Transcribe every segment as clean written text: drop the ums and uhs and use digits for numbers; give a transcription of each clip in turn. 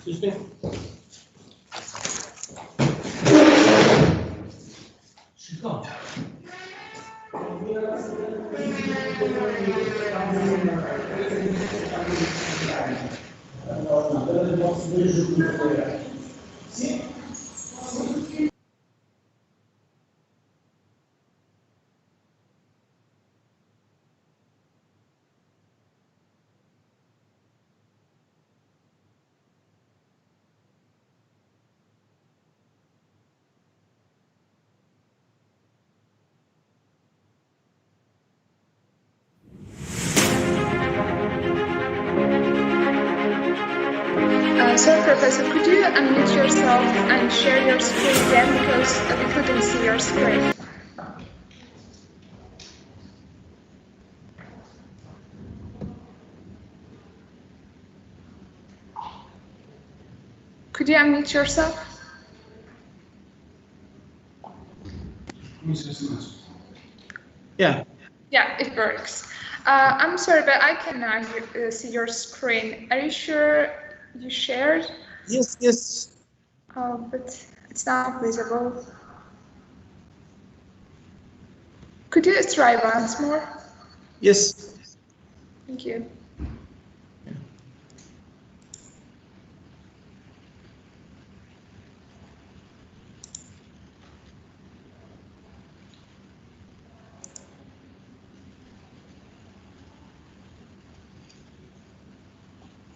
Excuse me. So, Professor, could you unmute yourself and share your screen again because we couldn't see your screen? Could you unmute yourself? Yeah. Yeah, it works. I'm sorry, but I cannot see your screen. Are you sure you shared? Yes, yes. Oh, but it's not visible. Could you try once more? Yes. Thank you.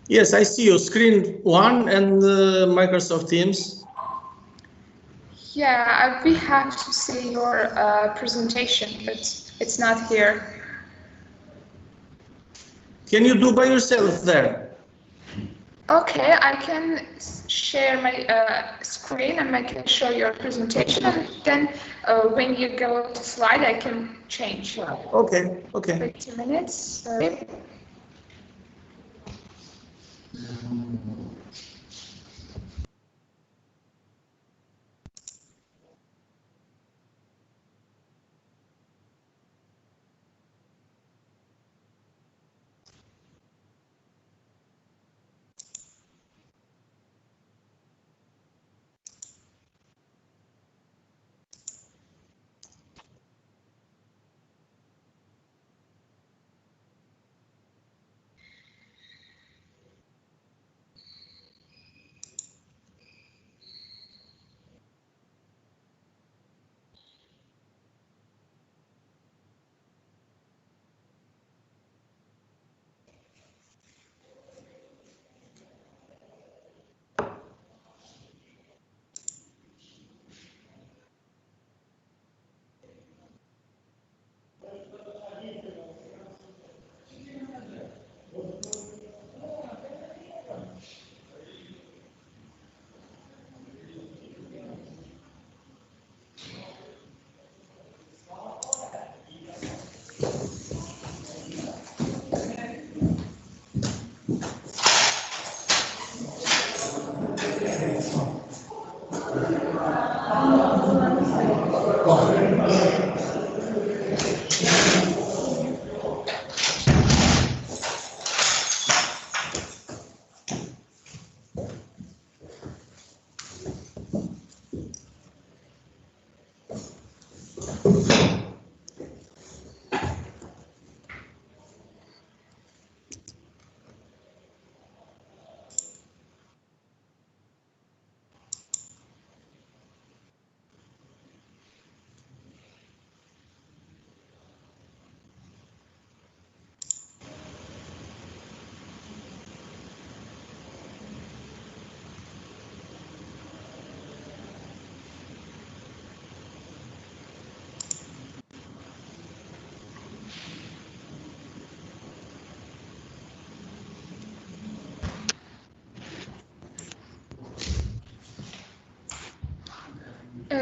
Yes, I see your screen one and Microsoft Teams. Yeah, we have to see your presentation, but it's not here. Can you do by yourself there? Okay, I can share my screen and I can show your presentation, and then when you go to slide, I can change. Okay, okay. Wait 2 minutes. Sorry.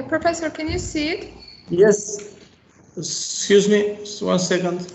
Professor, can you see it? Yes. Excuse me, just 1 second.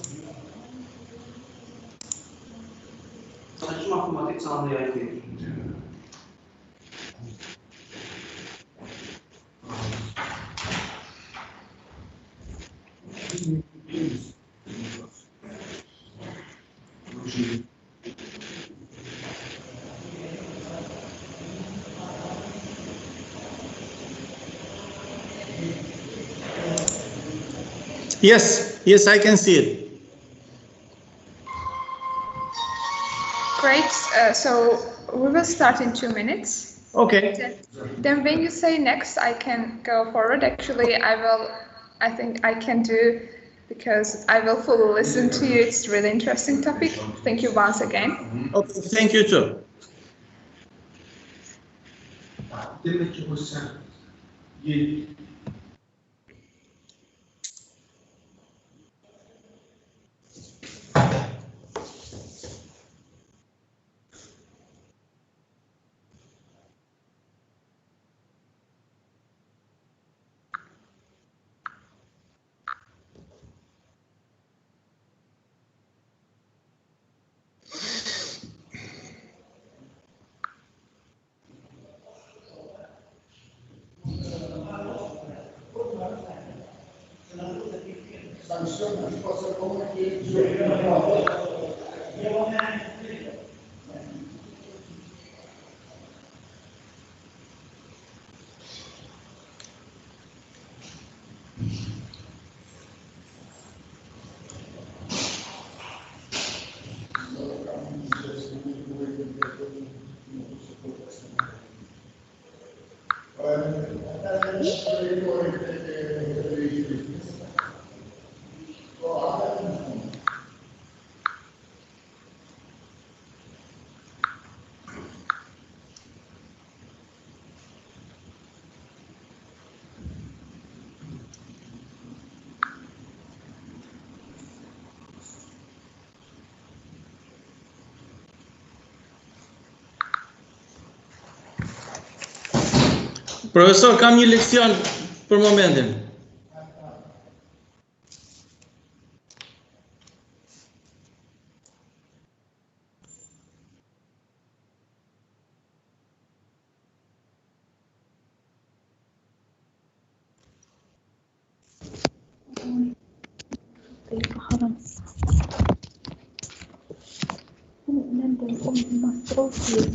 Yes, yes, I can see it. Great. So we will start in 2 minutes. Okay. Then when you say next, I can go forward. Actually, I think I can do, because I will fully listen to you. It's a really interesting topic. Thank you once again. Okay, thank you too. Profesor, kam një leksion për momentin.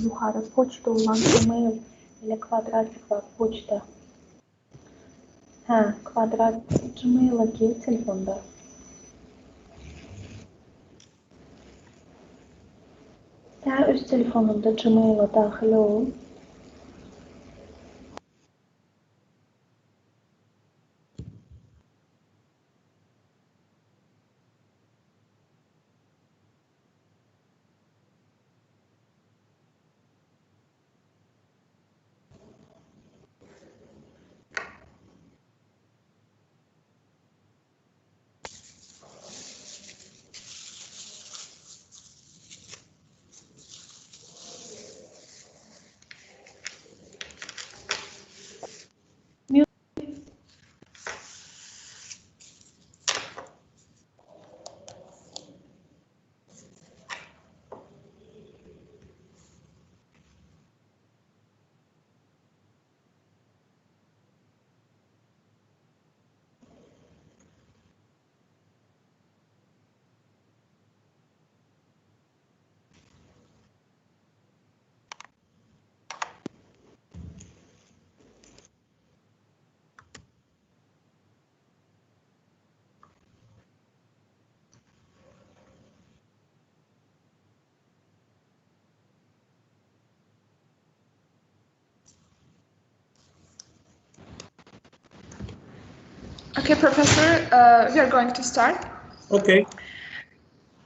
Yukarı poçta olan email ile kvadrat var poçta. Ha, kvadrat Gmail'a gir telefonda. Daha öz telefonunda Gmail'a dahil ol. Okay, Professor, we are going to start. Okay.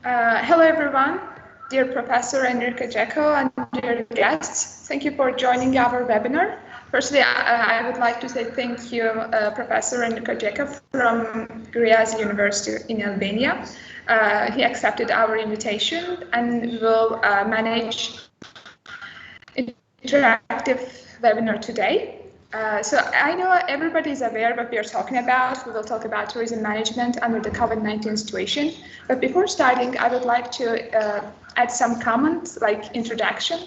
Hello, everyone. Dear Professor Enriko Ceko and dear guests, thank you for joining our webinar. Firstly, I would like to say thank you, Professor Enriko Ceko from Qiriazi University in Albania. He accepted our invitation and will manage interactive webinar today. So I know everybody is aware what we are talking about. We will talk about tourism management under the COVID-19 situation. But before starting, I would like to add some comments like introduction.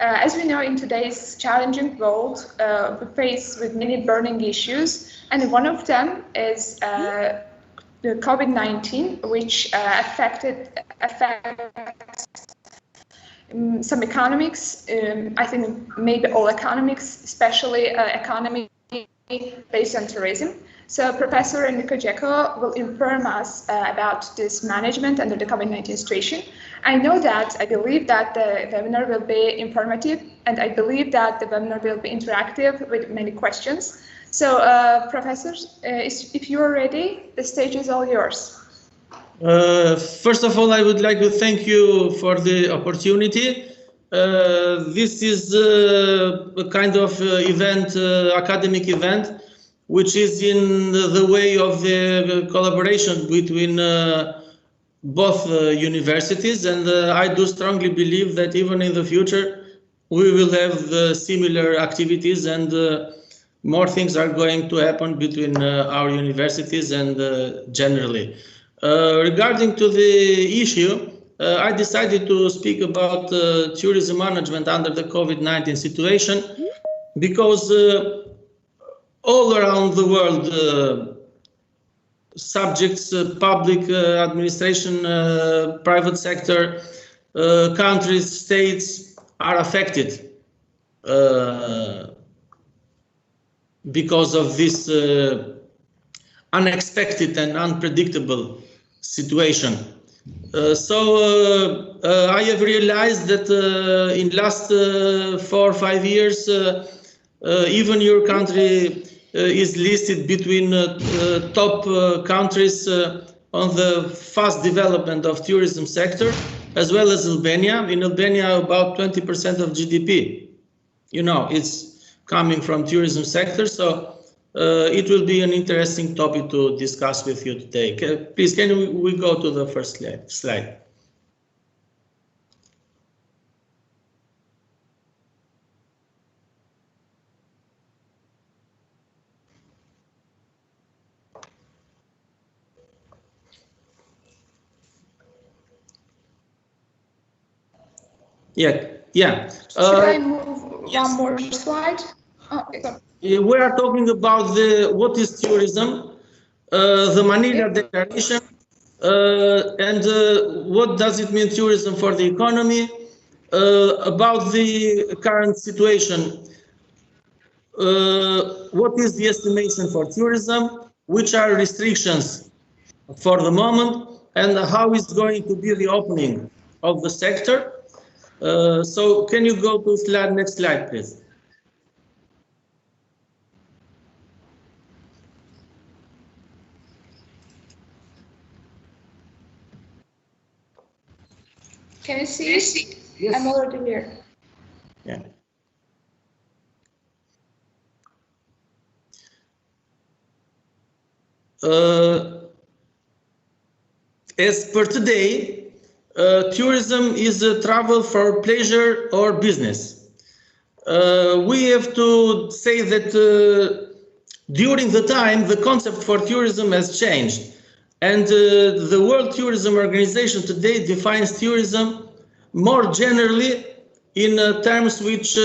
As we know, in today's challenging world, we face with many burning issues, and one of them is the COVID-19, which affects some economics. I think maybe all economics, especially economy based on tourism. So Professor Enriko Ceko will inform us about this management under the COVID-19 situation. I believe that the webinar will be informative, and I believe that the webinar will be interactive with many questions. So professors, if you are ready, the stage is all yours. First of all, I would like to thank you for the opportunity. This is a kind of event, academic event, which is in the way of the collaboration between both universities, and I do strongly believe that even in the future we will have similar activities, and more things are going to happen between our universities and generally. Regarding to the issue, I decided to speak about tourism management under the COVID-19 situation because all around the world, subjects, public administration, private sector, countries, states are affected because of this unexpected and unpredictable situation. So I have realized that in last 4 or 5 years, even your country is listed between top countries on the fast development of tourism sector, as well as Albania. In Albania, about 20% of GDP, it's coming from tourism sector. So it will be an interesting topic to discuss with you today. Please, can we go to the first slide? Yeah. Should I move one more slide? Oh, okay. We are talking about what is tourism, the Manila Declaration, and what does it mean tourism for the economy, about the current situation, what is the estimation for tourism, which are restrictions for the moment, and how is going to be the opening of the sector. So can you go to next slide, please? Can you see? Yes. I'm already here. Yeah. As per today, tourism is a travel for pleasure or business. We have to say that during the time, the concept for tourism has changed. And the World Tourism Organization today defines tourism more generally in terms which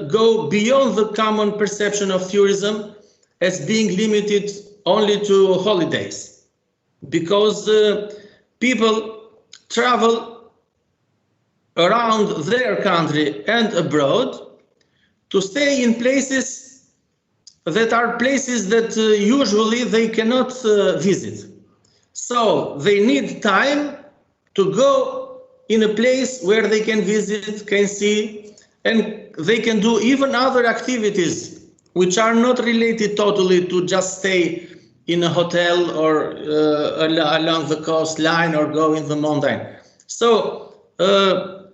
go beyond the common perception of tourism as being limited only to holidays. Because people travel around their country and abroad to stay in places that are places that usually they cannot visit. So they need time to go in a place where they can visit, can see, and they can do even other activities which are not related totally to just stay in a hotel or along the coastline or go in the mountain. So the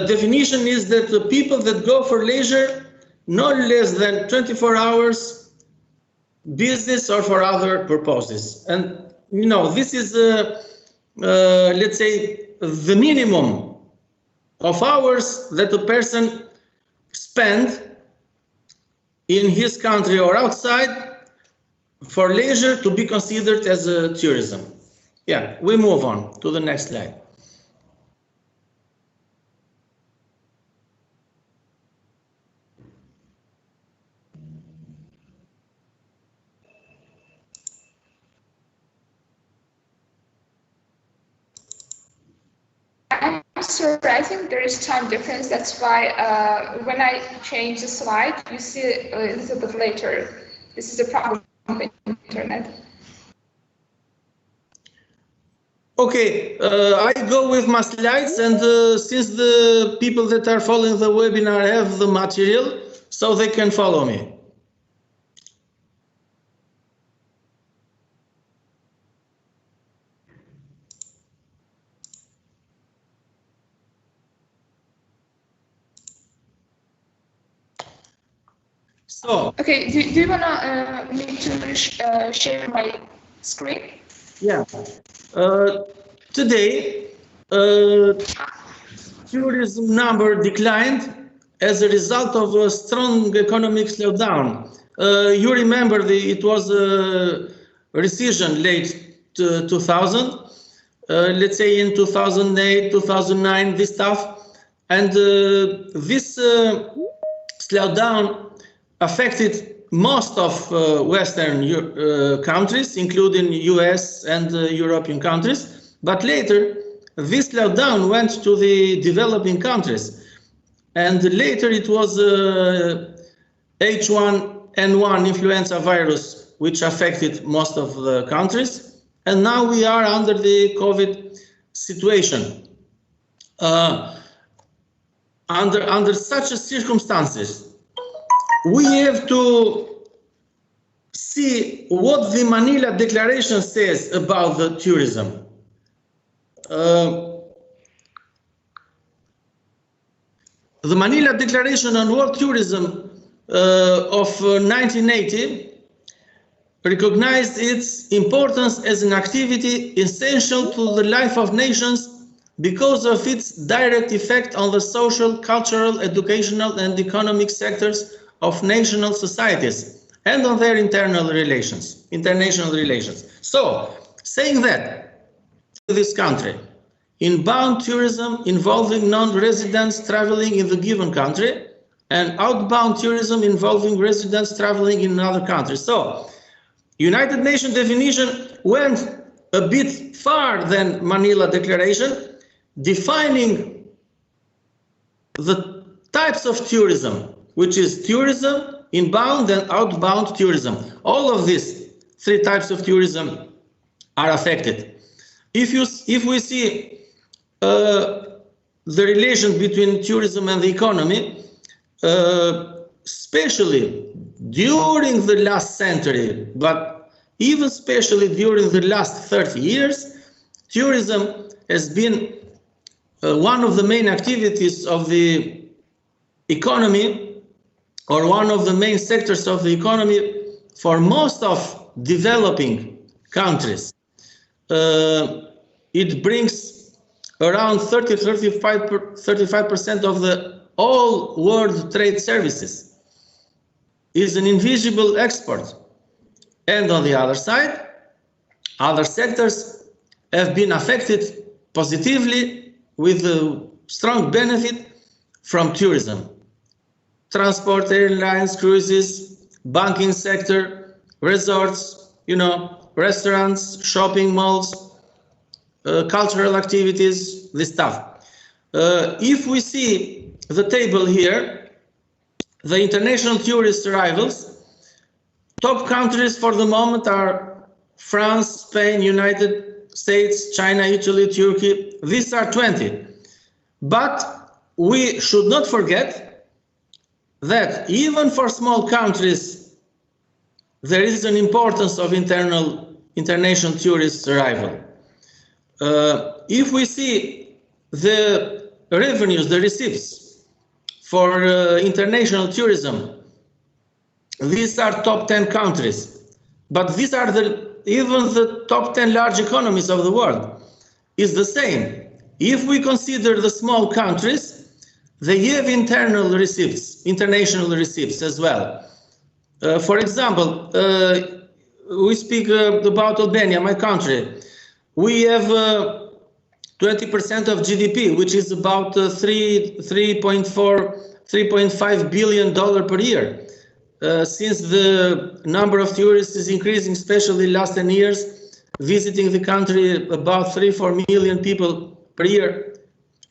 definition is that the people that go for leisure, not less than 24 hours, business or for other purposes. And this is, let's say, the minimum of hours that a person spends in his country or outside for leisure to be considered as a tourism. Yeah, we move on to the next slide. I'm sorry, I think there is time difference. That's why when I change the slide, you see a little bit later This is a problem of the internet. Okay, I go with my slides, and since the people that are following the webinar have the material, so they can follow me. So, okay, do you wanna me to share my screen? Yeah. Today, tourism number declined as a result of a strong economic slowdown. You remember it was a recession late 2000, let's say in 2008, 2009, this stuff, and this slowdown affected most of Western countries, including US and European countries. But later, this slowdown went to the developing countries. And later it was H1N1 influenza virus, which affected most of the countries. And now we are under the COVID situation. Under such circumstances, we have to see what the Manila Declaration says about the tourism. The Manila Declaration on World Tourism of 1980 recognized its importance as an activity essential to the life of nations because of its direct effect on the social, cultural, educational, and economic sectors of national societies and on their international relations. So, saying that this country, inbound tourism involving non-residents traveling in the given country and outbound tourism involving residents traveling in another country. So, United Nations definition went a bit far than Manila Declaration, defining the types of tourism, which is tourism, inbound and outbound tourism. All of these three types of tourism are affected. If we see the relation between tourism and the economy, especially during the last century, but even especially during the last 30 years, tourism has been one of the main activities of the economy, or one of the main sectors of the economy for most of developing countries. It brings around 35% of the all world trade services. Is an invisible export. And on the other side, other sectors have been affected positively with a strong benefit from tourism. Transport, airlines, cruises, banking sector, resorts, restaurants, shopping malls, cultural activities, this stuff. If we see the table here, the international tourist arrivals, top countries for the moment are France, Spain, United States, China, Italy, Turkey. These are 20. But we should not forget that even for small countries, there is an importance of international tourist arrival. If we see the revenues, the receipts for international tourism, these are top 10 countries, but these are even the top 10 large economies of the world is the same. If we consider the small countries, they have international receipts as well. For example, we speak about Albania, my country. We have 20% of GDP, which is about $3.5 billion per year. Since the number of tourists is increasing, especially last 10 years, visiting the country about 3-4 million people per year,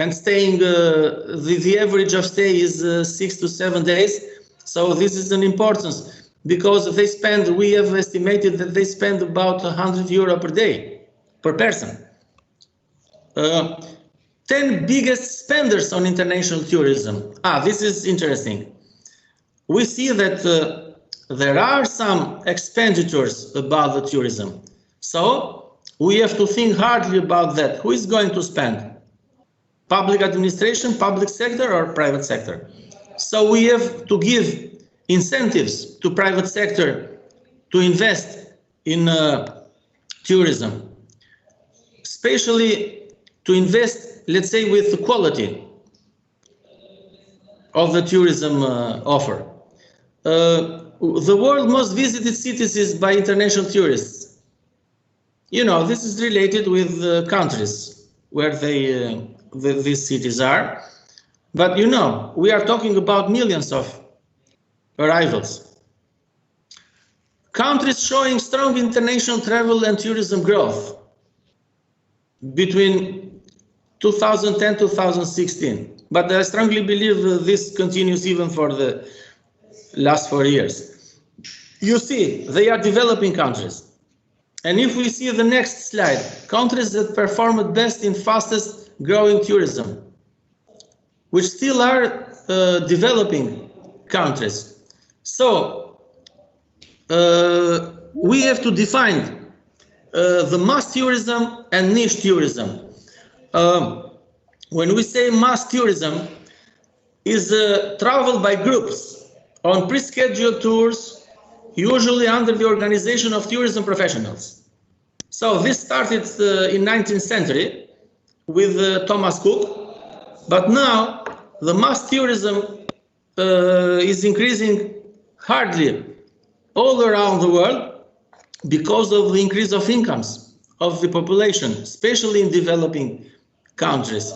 and staying, the average of stay is 6 to 7 days. So this is an importance. because they spend, we have estimated that they spend about €100 per day, per person. 10 biggest spenders on international tourism. This is interesting. We see that there are some expenditures about the tourism. So we have to think hardly about that. Who is going to spend? Public administration, public sector, or private sector? So we have to give incentives to private sector to invest in tourism, especially to invest, let's say, with the quality of the tourism offer. The world's most visited cities is by international tourists. You know, this is related with countries where these cities are. But you know, we are talking about millions of arrivals. Countries showing strong international travel and tourism growth between 2010 to 2016. But I strongly believe this continues even for the last 4 years. You see, they are developing countries. And if we see the next slide, countries that performed best in fastest growing tourism, which still are developing countries. So we have to define the mass tourism and niche tourism. When we say mass tourism, is travel by groups on pre-scheduled tours, usually under the organization of tourism professionals. So this started in 19th century with Thomas Cook, but now the mass tourism is increasing hardly all around the world because of the increase of incomes of the population, especially in developing countries.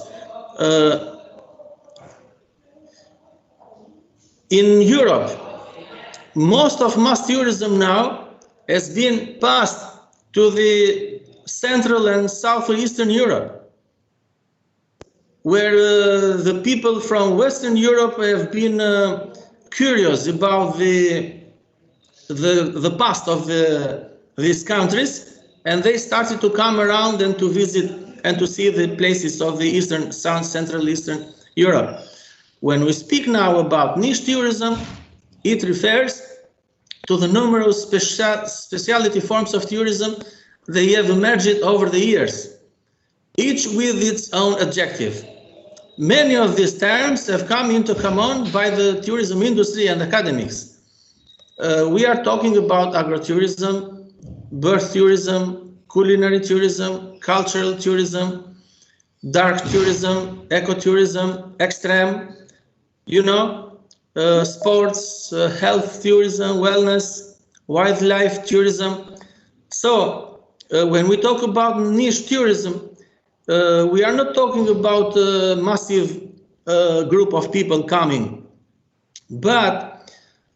In Europe, most of mass tourism now has been passed to the Central and Southeastern Europe, where the people from Western Europe have been curious about the past of these countries, and they started to come around and to visit and to see the places of the Eastern, Central Eastern Europe. When we speak now about niche tourism, it refers to the numerous specialty forms of tourism they have emerged over the years, each with its own objective. Many of these terms have come into common by the tourism industry and academics. We are talking about agritourism, birth tourism, culinary tourism, cultural tourism, dark tourism, ecotourism, extreme, you know, sports, health tourism, wellness, wildlife tourism. So when we talk about niche tourism, we are not talking about a massive group of people coming, but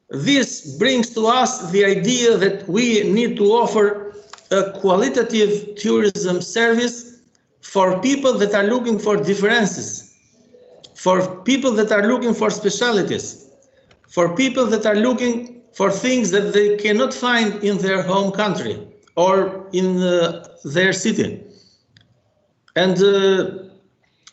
this brings to us the idea that we need to offer a qualitative tourism service for people that are looking for differences, for people that are looking for specialties, for people that are looking for things that they cannot find in their home country or in their city. And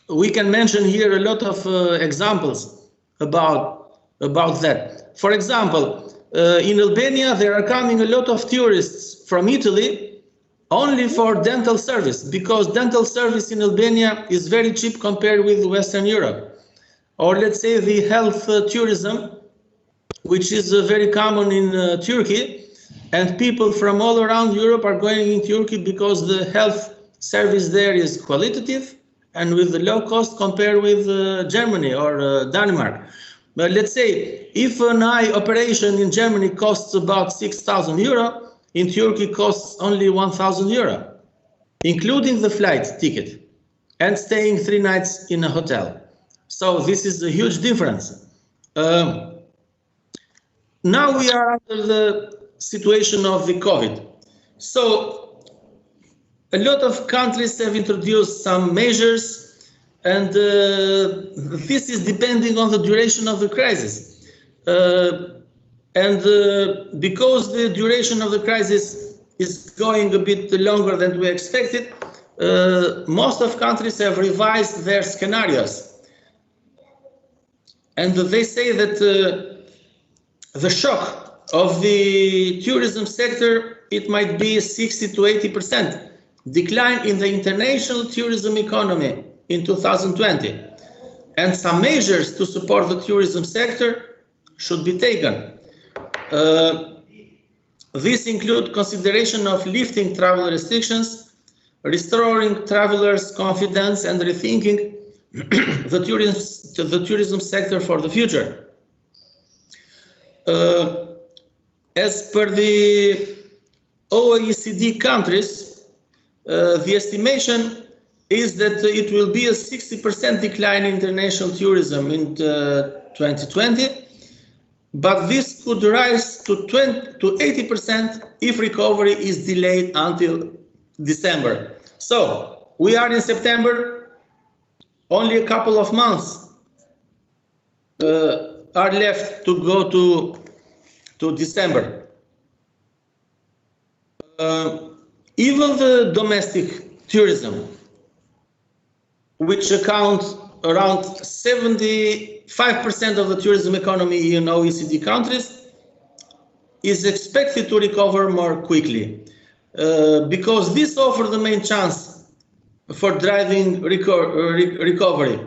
we can mention here a lot of examples about that. For example, in Albania, there are coming a lot of tourists from Italy only for dental service, because dental service in Albania is very cheap compared with Western Europe. Or let's say the health tourism, which is very common in Turkey, and people from all around Europe are going in Turkey because the health service there is qualitative and with the low cost compared with Germany or Denmark. But let's say if an eye operation in Germany costs about €6,000, in Turkey costs only €1,000, including the flight ticket and staying 3 nights in a hotel. So this is a huge difference. Now we are under the situation of the COVID. So a lot of countries have introduced some measures, and this is depending on the duration of the crisis. And because the duration of the crisis is going a bit longer than we expected, most of countries have revised their scenarios. And they say that the shock of the tourism sector, it might be 60 to 80% decline in the international tourism economy in 2020. And some measures to support the tourism sector should be taken. These include consideration of lifting travel restrictions, restoring travelers' confidence, and rethinking the tourism sector for the future. As per the OECD countries, the estimation is that it will be a 60% decline in international tourism in 2020, but this could rise to 80% if recovery is delayed until December. So we are in September, only a couple of months are left to go to December. Even the domestic tourism, which accounts around 75% of the tourism economy in OECD countries, is expected to recover more quickly, because this offers the main chance for driving recovery.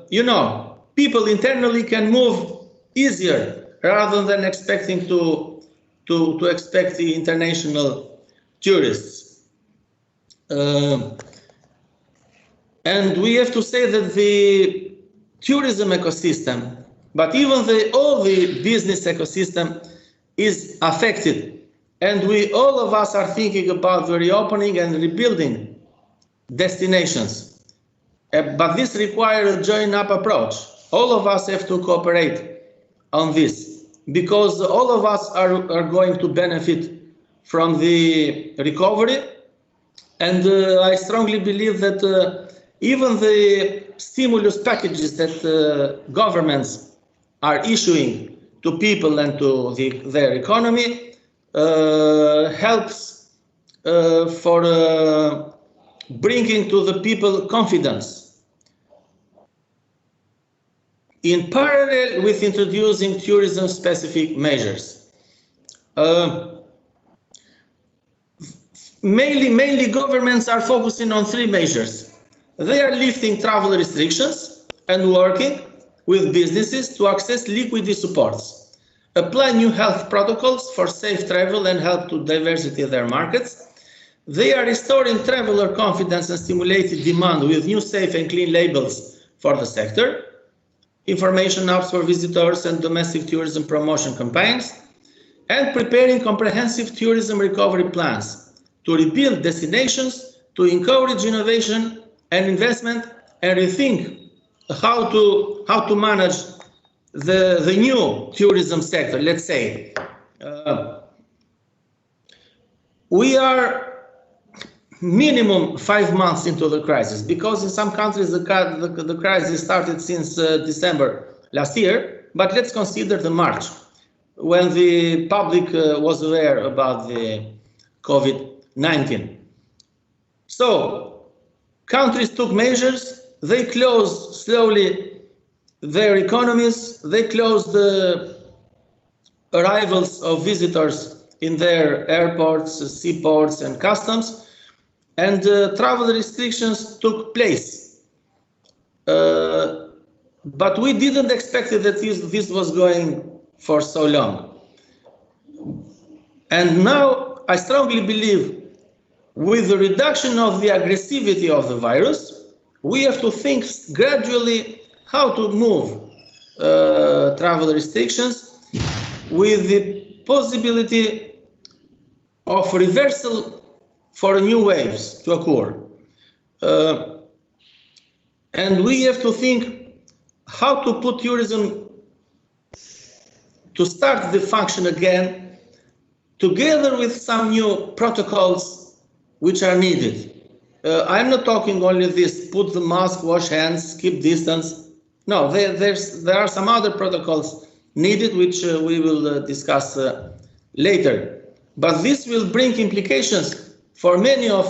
You know, people internally can move easier rather than expecting to expect the international tourists. And we have to say that the tourism ecosystem, but even all the business ecosystem is affected. And all of us are thinking about the reopening and rebuilding destinations. But this requires a join-up approach. All of us have to cooperate on this, because all of us are going to benefit from the recovery. And I strongly believe that even the stimulus packages that governments are issuing to people and to their economy helps for bringing to the people confidence, in parallel with introducing tourism-specific measures. Mainly governments are focusing on three measures. They are lifting travel restrictions and working with businesses to access liquidity supports, apply new health protocols for safe travel and help to diversify their markets. They are restoring traveler confidence and stimulating demand with new safe and clean labels for the sector, information apps for visitors and domestic tourism promotion campaigns, and preparing comprehensive tourism recovery plans to rebuild destinations, to encourage innovation and investment, and rethink how to manage the new tourism sector, let's say. We are minimum 5 months into the crisis, because in some countries the crisis started since December last year, but let's consider the March, when the public was aware about the COVID-19. So countries took measures, they closed slowly their economies, they closed the arrivals of visitors in their airports, seaports and customs, and travel restrictions took place. But we didn't expect that this was going for so long. And now I strongly believe, with the reduction of the aggressivity of the virus, we have to think gradually how to move travel restrictions with the possibility of reversal for new waves to occur. And we have to think how to put tourism to start the function again, together with some new protocols which are needed. I'm not talking only this, put the mask, wash hands, keep distance. No, there are some other protocols needed, which we will discuss later. But this will bring implications for many of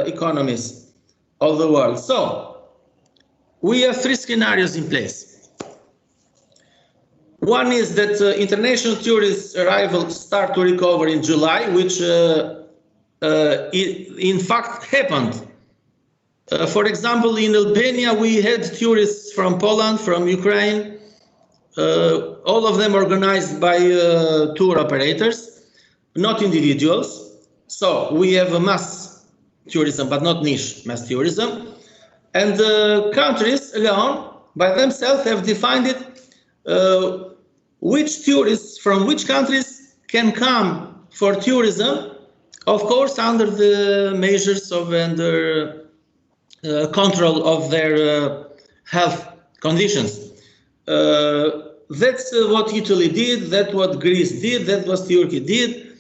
economies of the world. So we have three scenarios in place. One is that international tourist arrivals start to recover in July, which in fact happened. For example, in Albania, we had tourists from Poland, from Ukraine, all of them organized by tour operators, not individuals. So we have a mass tourism, but not niche mass tourism. And countries alone, by themselves, have defined it, which tourists from which countries can come for tourism, of course, under the measures of under control of their health conditions. That's what Italy did, that's what Greece did, that's what Turkey did.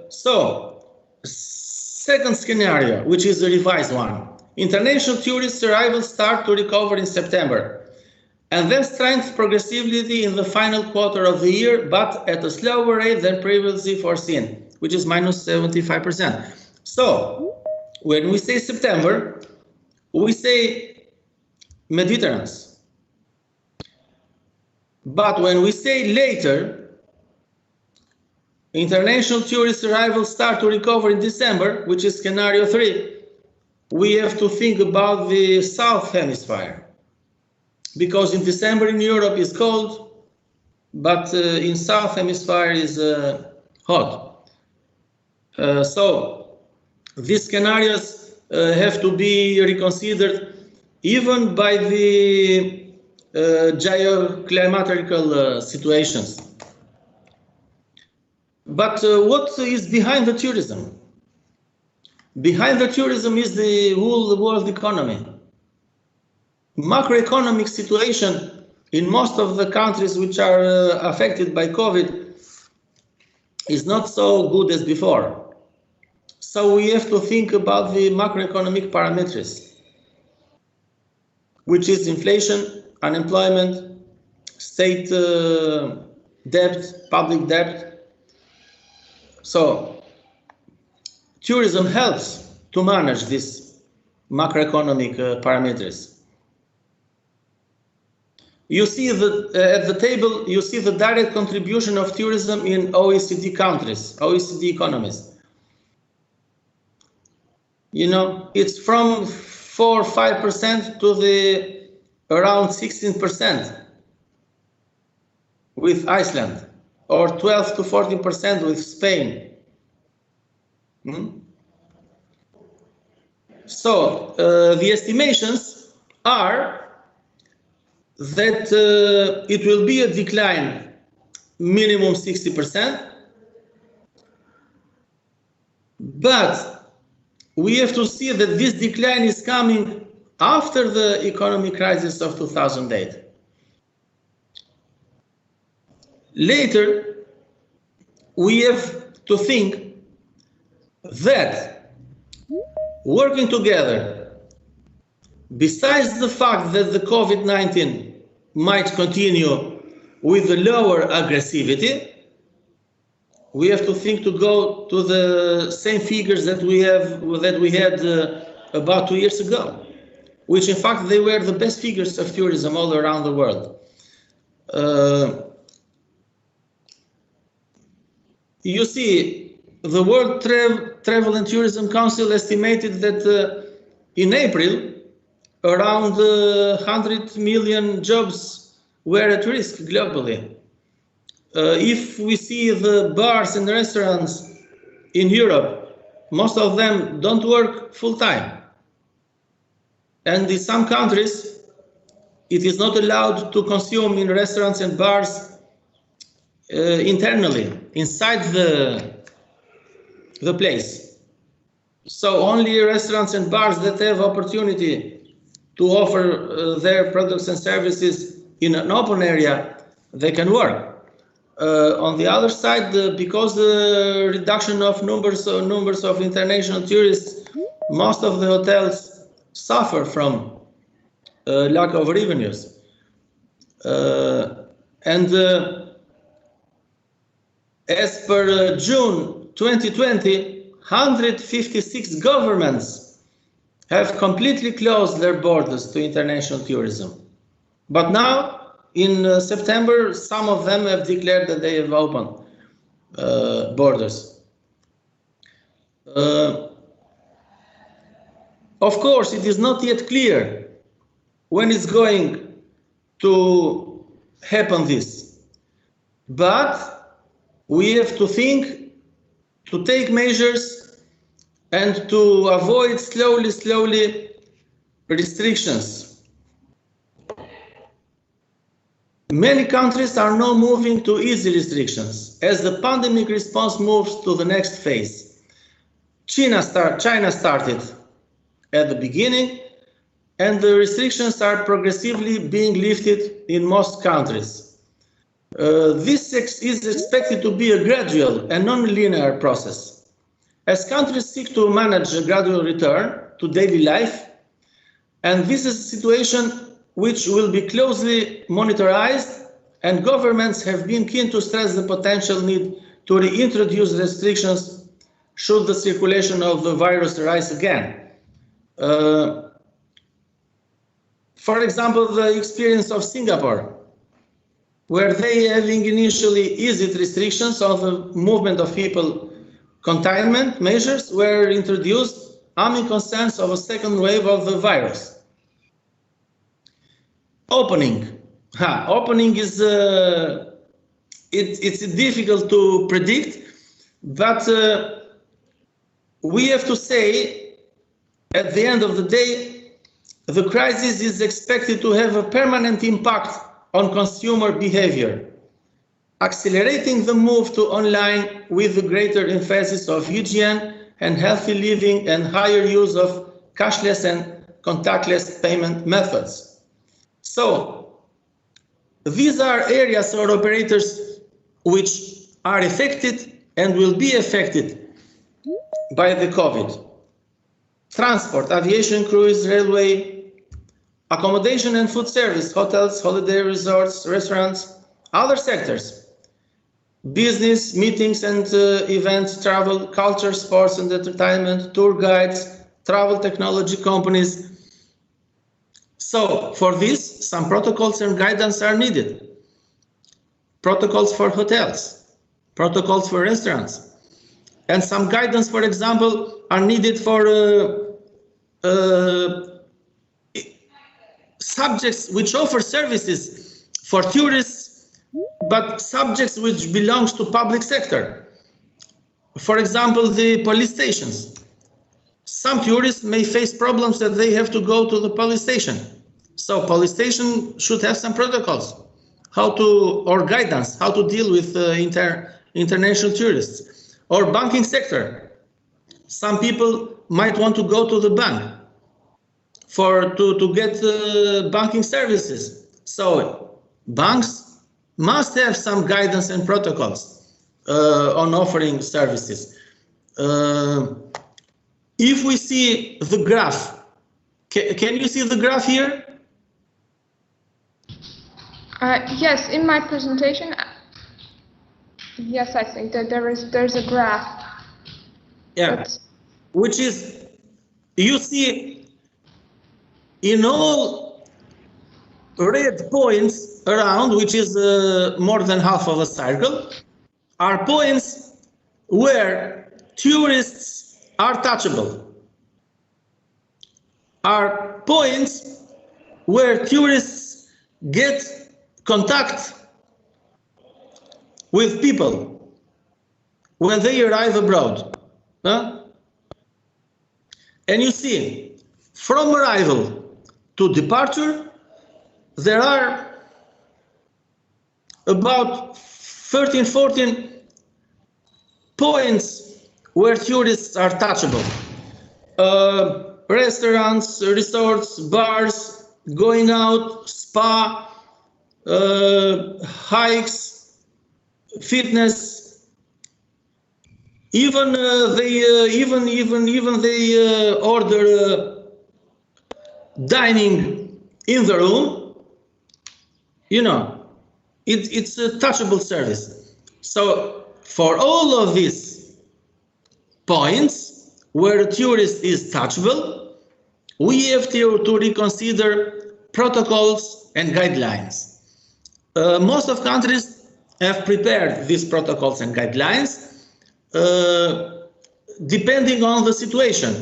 So, second scenario, which is a revised one. International tourist arrivals start to recover in September, and then strengthen progressively in the final quarter of the year, but at a slower rate than previously foreseen, which is minus 75%. So, when we say September, we say Mediterranean. But when we say later, international tourist arrivals start to recover in December, which is scenario 3, we have to think about the South Hemisphere. Because in December in Europe is cold, but in South Hemisphere is hot. So these scenarios have to be reconsidered even by the geoclimatical situations. But what is behind the tourism? Behind the tourism is the whole world economy. Macroeconomic situation in most of the countries which are affected by COVID is not so good as before. So we have to think about the macroeconomic parameters, which is inflation, unemployment, state debt, public debt. So tourism helps to manage these macroeconomic parameters. You see that at the table, you see the direct contribution of tourism in OECD countries, OECD economies. You know, it's from 4 or 5% to the around 16% with Iceland, or 12 to 14% with Spain. So the estimations are that it will be a decline minimum 60%, but we have to see that this decline is coming after the economic crisis of 2008. Later, we have to think that working together, besides the fact that the COVID-19 might continue with the lower aggressivity, we have to think to go to the same figures that we had about 2 years ago, which in fact they were the best figures of tourism all around the world. You see, the World Travel and Tourism Council estimated that in April, around 100 million jobs were at risk globally. If we see the bars and restaurants in Europe, most of them don't work full-time. And in some countries, it is not allowed to consume in restaurants and bars internally, inside the place. So only restaurants and bars that have opportunity to offer their products and services in an open area, they can work. On the other side, because the reduction of numbers of international tourists, most of the hotels suffer from lack of revenues. And as per June 2020, 156 governments have completely closed their borders to international tourism. But now, in September, some of them have declared that they have opened borders. Of course, it is not yet clear when it's going to happen this, but we have to think, to take measures and to avoid slowly restrictions. Many countries are now moving to easy restrictions as the pandemic response moves to the next phase. China started at the beginning, and the restrictions are progressively being lifted in most countries. This is expected to be a gradual and non-linear process, as countries seek to manage a gradual return to daily life, and this is a situation which will be closely monitored, and governments have been keen to stress the potential need to reintroduce restrictions should the circulation of the virus rise again. For example, the experience of Singapore, where they, having initially eased restrictions on the movement of people, containment measures were introduced amid concerns of a second wave of the virus. Opening is it's difficult to predict, but we have to say, at the end of the day, the crisis is expected to have a permanent impact on consumer behavior, accelerating the move to online with a greater emphasis of hygiene and healthy living and higher use of cashless and contactless payment methods. So, these are areas or operators which are affected and will be affected by the COVID. Transport, aviation, cruise, railway, accommodation and food service, hotels, holiday resorts, restaurants, other sectors, business, meetings and events, travel, culture, sports and entertainment, tour guides, travel technology companies. So for this, some protocols and guidance are needed. Protocols for hotels, protocols for restaurants, and some guidance, for example, are needed for subjects which offer services for tourists, but subjects which belongs to public sector. For example, the police stations. Some tourists may face problems that they have to go to the police station. So police station should have some protocols, or guidance, how to deal with international tourists. Or banking sector. Some people might want to go to the bank to get banking services. So banks must have some guidance and protocols on offering services. If we see the graph, can you see the graph here? Yes, in my presentation. Yes, I think that there's a graph. Yeah, which is, you see, in all red points around, which is more than half of a circle, are points where tourists are touchable. Are points where tourists get contact with people when they arrive abroad. And you see, from arrival to departure, there are about 13, 14 points where tourists are touchable. Restaurants, resorts, bars, going out, spa, hikes, fitness. Even they order dining in the room, you know. it's a touchable service. So for all of these points where a tourist is touchable, we have to reconsider protocols and guidelines. Most of countries have prepared these protocols and guidelines depending on the situation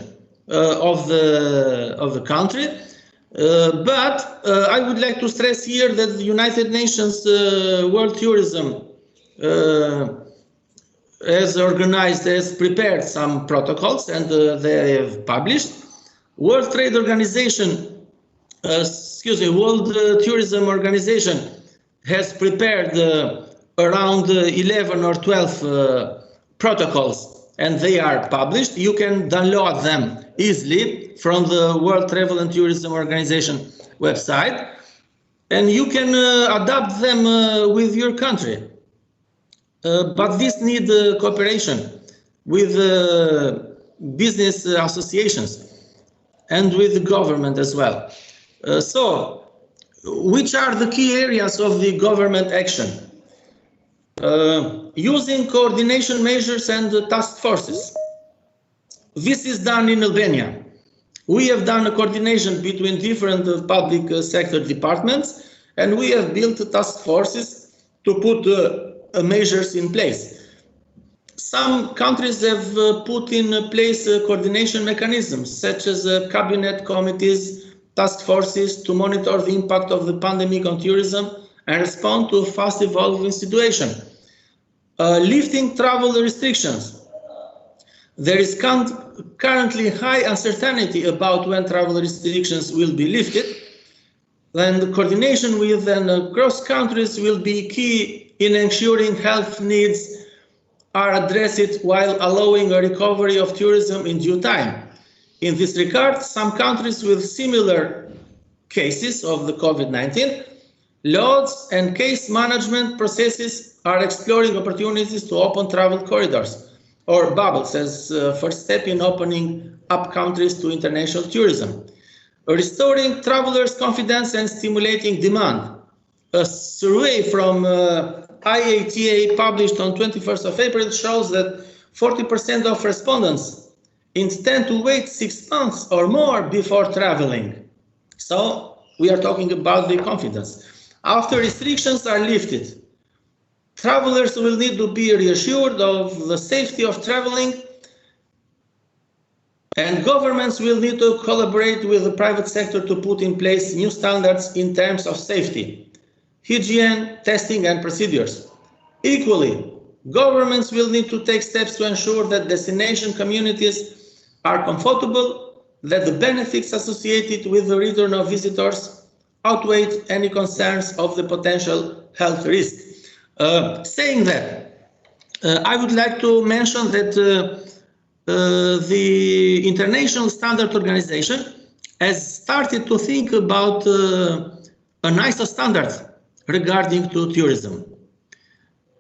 of the country. But I would like to stress here that the United Nations World Tourism has prepared some protocols, and they have published. World Trade Organization, World Tourism Organization has prepared around 11 or 12 protocols, and they are published. You can download them easily from the World Travel and Tourism Organization website, and you can adapt them with your country. But this needs cooperation with business associations and with the government as well. So, which are the key areas of the government action? Using coordination measures and task forces. This is done in Albania. We have done a coordination between different public sector departments, and we have built task forces to put measures in place. Some countries have put in place coordination mechanisms, such as cabinet committees, task forces to monitor the impact of the pandemic on tourism and respond to a fast evolving situation. Lifting travel restrictions. There is currently high uncertainty about when travel restrictions will be lifted, and the coordination with and across countries will be key in ensuring health needs are addressed while allowing a recovery of tourism in due time. In this regard, some countries with similar cases of the COVID-19 laws and case management processes are exploring opportunities to open travel corridors or bubbles as first step in opening up countries to international tourism. Restoring travelers' confidence and stimulating demand. A survey from IATA published on 21st of April shows that 40% of respondents intend to wait 6 months or more before traveling. So we are talking about the confidence. After restrictions are lifted, travelers will need to be reassured of the safety of traveling, and governments will need to collaborate with the private sector to put in place new standards in terms of safety, hygiene, testing and procedures. Equally, governments will need to take steps to ensure that destination communities are comfortable, that the benefits associated with the return of visitors outweigh any concerns of the potential health risk. Saying that, I would like to mention that the International Standard Organization has started to think about an ISO standard regarding to tourism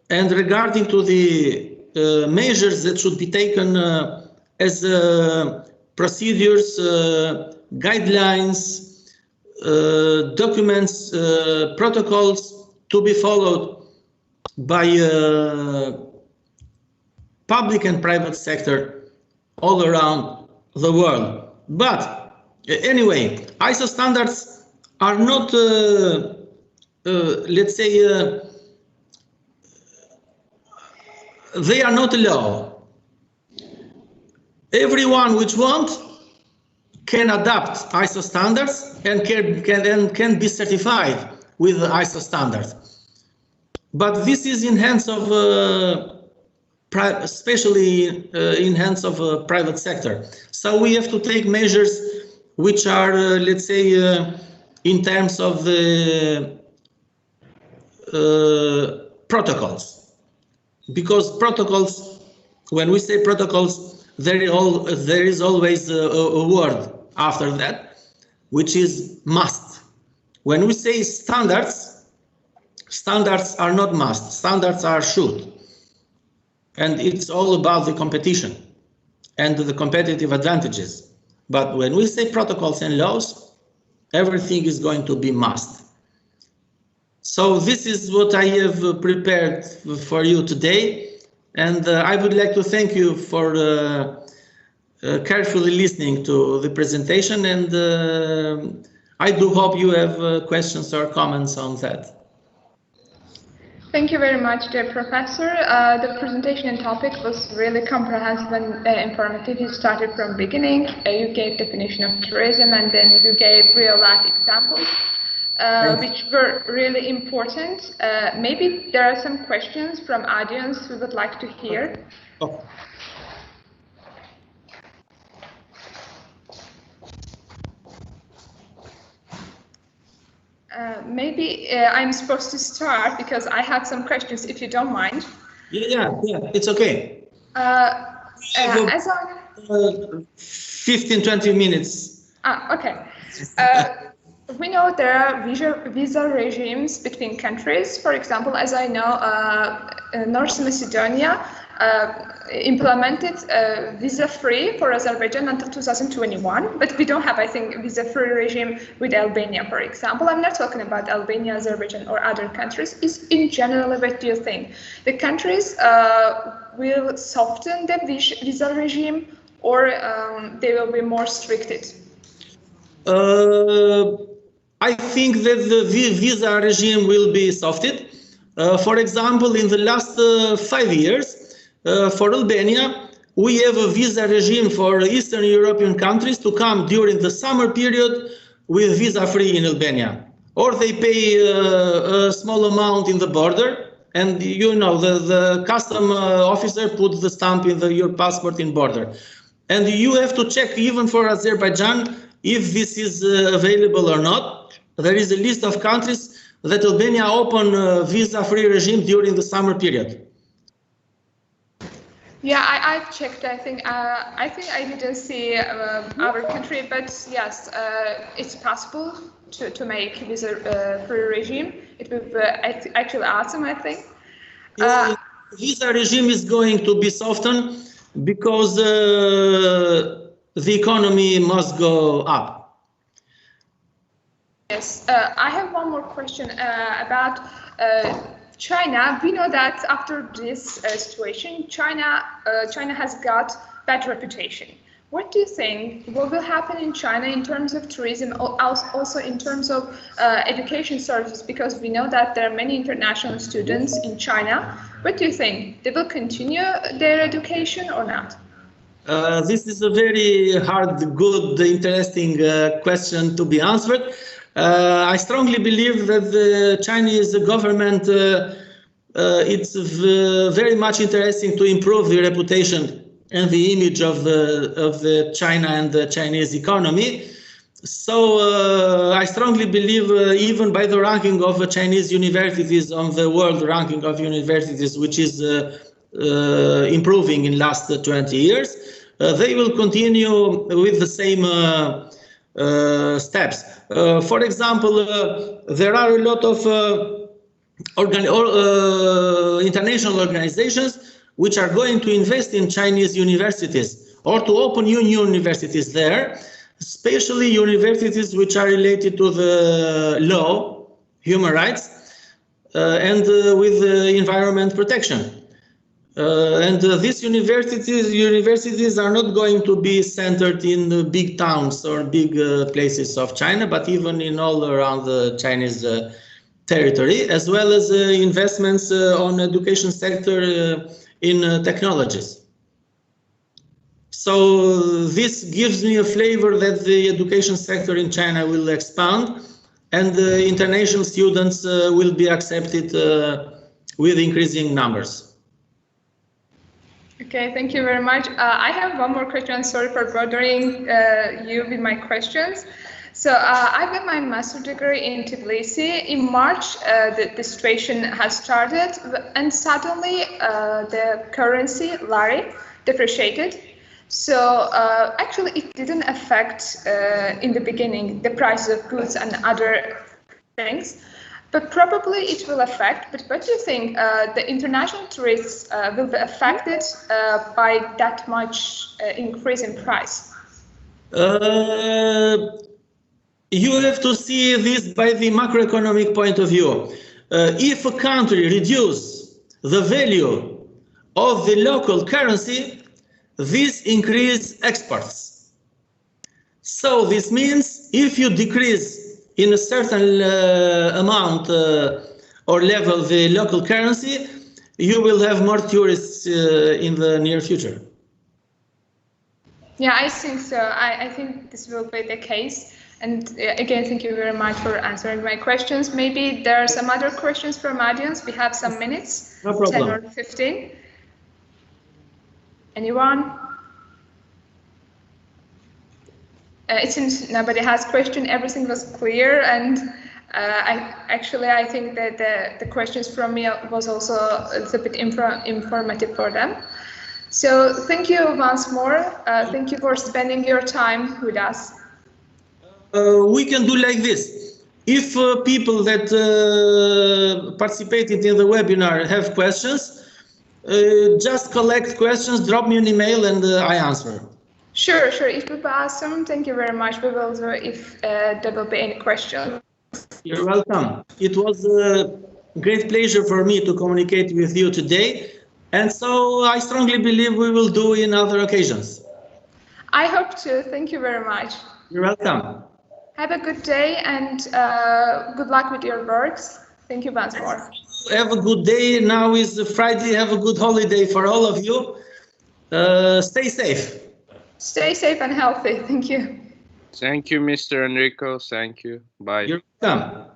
and regarding to the measures that should be taken as procedures, guidelines, documents, protocols to be followed by public and private sector all around the world. But anyway, ISO standards are not, let's say, they are not a law. Everyone which wants can adapt ISO standards and can be certified with the ISO standards. But this is in hands of, especially in hands of private sector. So we have to take measures which are, let's say, in terms of the protocols. Because protocols, when we say protocols, there is always a word after that, which is must. When we say standards, standards are not must, standards are should. And it's all about the competition and the competitive advantages. But when we say protocols and laws, everything is going to be must. So this is what I have prepared for you today, and I would like to thank you for carefully listening to the presentation, and I do hope you have questions or comments on that. Thank you very much, dear Professor. The presentation and topic was really comprehensive and informative. You started from beginning, you gave definition of tourism, and then you gave real-life examples, which were really important. Maybe there are some questions from audience we would like to hear. Oh. Maybe I'm supposed to start because I have some questions, if you don't mind. Yeah, it's okay. As I 15-20 minutes. Okay. We know there are visa regimes between countries. For example, as I know, North Macedonia implemented visa-free for Azerbaijan until 2021, but we don't have, I think, visa-free regime with Albania, for example. I'm not talking about Albania, Azerbaijan, or other countries. Is in general, what do you think? The countries will soften the visa regime, or they will be more restricted? I think that the visa regime will be softened. For example, in the last 5 years, for Albania, we have a visa regime for Eastern European countries to come during the summer period with visa-free in Albania. Or they pay a small amount in the border, and you know the custom officer puts the stamp in your passport in border. And you have to check even for Azerbaijan if this is available or not. There is a list of countries that Albania open a visa-free regime during the summer period. Yeah, I've checked. I think I didn't see our country, but yes, it's possible to make visa-free regime. It would be actually awesome, I think. Visa regime is going to be softened because the economy must go up. Yes, I have one more question about China. We know that after this situation, China has got bad reputation. What do you think? What will happen in China in terms of tourism, also in terms of education services? Because we know that there are many international students in China. What do you think? They will continue their education or not? This is a very hard, good, interesting question to be answered. I strongly believe that the Chinese government it's very much interesting to improve the reputation and the image of the China and the Chinese economy. So I strongly believe even by the ranking of Chinese universities on the world ranking of universities, which is improving in last 20 years, they will continue with the same steps. For example, there are a lot of international organizations which are going to invest in Chinese universities or to open new universities there, especially universities which are related to the law, human rights, and with environment protection. And these universities are not going to be centered in the big towns or big places of China, but even in all around the Chinese territory, as well as investments on education sector in technologies. So this gives me a flavor that the education sector in China will expand and international students will be accepted with increasing numbers. Okay, thank you very much. I have one more question. Sorry for bothering you with my questions. So I got my master's degree in Tbilisi. In March, the situation has started, and suddenly the currency, lari, depreciated. So actually, it didn't affect in the beginning the prices of goods and other things. But probably it will affect. But what do you think? The international tourists will be affected by that much increase in price? You have to see this by the macroeconomic point of view. if a country reduces the value of the local currency, this increases exports. So this means if you decrease in a certain amount or level the local currency, you will have more tourists in the near future. Yeah, I think so. I think this will be the case. And again, thank you very much for answering my questions. Maybe there are some other questions from audience. We have some minutes, no problem. 10 or 15. Anyone? It seems nobody has question. Everything was clear, and I think that the questions from me was also a little bit informative for them. So thank you once more. Thank you for spending your time with us. We can do like this. If people that participated in the webinar have questions, just collect questions, drop me an email, and I answer. Sure. It would be awesome. Thank you very much. We will do if there will be any questions. You're welcome. It was a great pleasure for me to communicate with you today. And so I strongly believe we will do in other occasions. I hope to. Thank you very much. You're welcome. Have a good day and good luck with your works. Thank you once more. Have a good day. Now is Friday. Have a good holiday for all of you. Stay safe. Stay safe and healthy. Thank you. Thank you, Mr. Enrico. Thank you. Bye. You're welcome.